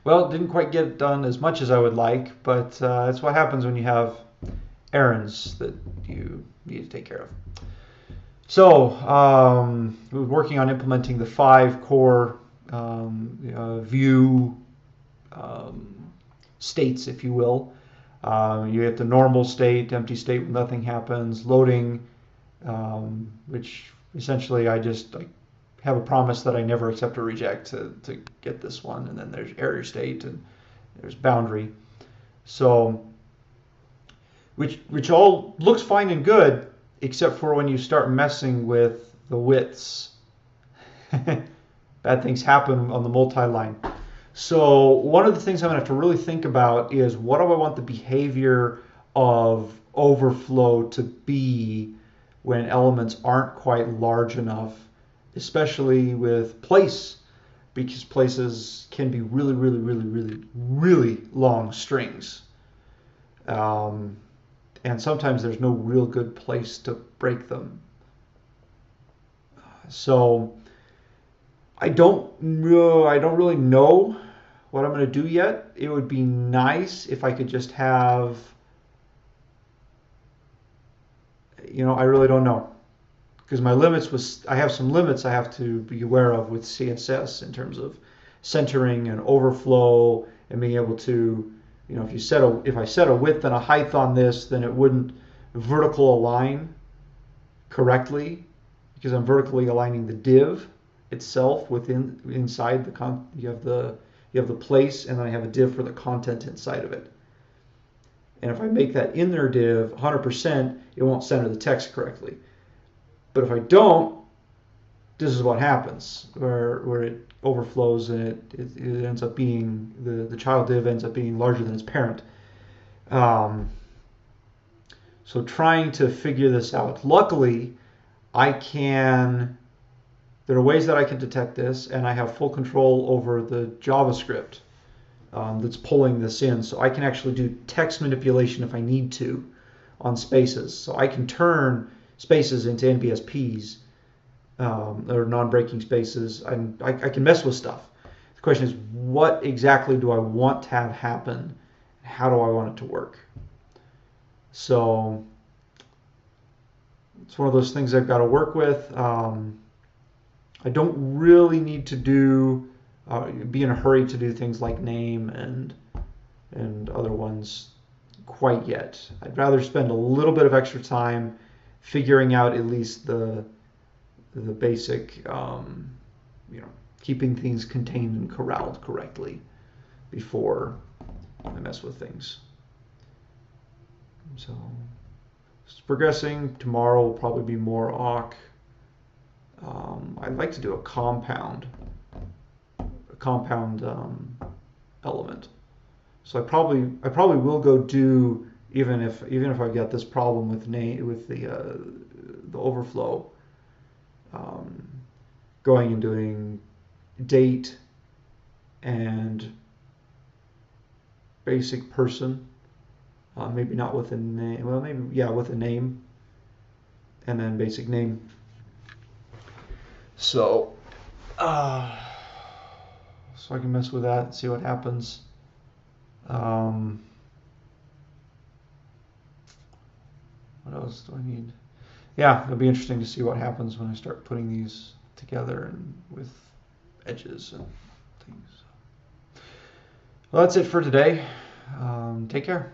Well, didn't quite get done as much as I would like, but that's what happens when you have errands that you need to take care of. So, we're working on implementing the 5 core Vue um, states, if you will. You get the normal state, empty state, nothing happens, loading, which essentially I have a promise that I never accept or reject to get this one, and then there's error state and there's boundary. So, which all looks fine and good, except for when you start messing with the widths. Bad things happen on the multi-line. So one of the things I'm going to have to really think about is what do I want the behavior of overflow to be when elements aren't quite large enough, especially with place, because places can be really, really, really, really, really long strings. Um, and sometimes there's no real good place to break them. So I don't really know what I'm going to do yet. It would be nice if I could just have, I really don't know, because I have some limits I have to be aware of with CSS in terms of centering and overflow and being able to, if I set a width and a height on this, then it wouldn't vertical align correctly because I'm vertically aligning the div itself inside you have the place, and then I have a div for the content inside of it. And if I make that inner div 100%, it won't center the text correctly. But if I don't, this is what happens, where it overflows and it ends up being, the child div ends up being larger than its parent. So trying to figure this out. Luckily, there are ways that I can detect this, and I have full control over the JavaScript that's pulling this in. So I can actually do text manipulation if I need to on spaces. So I can turn spaces into NBSPs or non-breaking spaces. I can mess with stuff. The question is, what exactly do I want to have happen? How do I want it to work? So it's one of those things I've got to work with. I don't really need to be in a hurry to do things like name and other ones quite yet. I'd rather spend a little bit of extra time figuring out at least the basic, keeping things contained and corralled correctly before I mess with things. So it's progressing. Tomorrow will probably be more awk. I'd like to do a compound element. So I probably will go do, even if I've got this problem with the overflow, going and doing date and basic person, maybe not with a name. Well, maybe with a name, and then basic name. So I can mess with that and see what happens. What else do I need? Yeah, it'll be interesting to see what happens when I start putting these together and with edges and things. Well, that's it for today. Take care.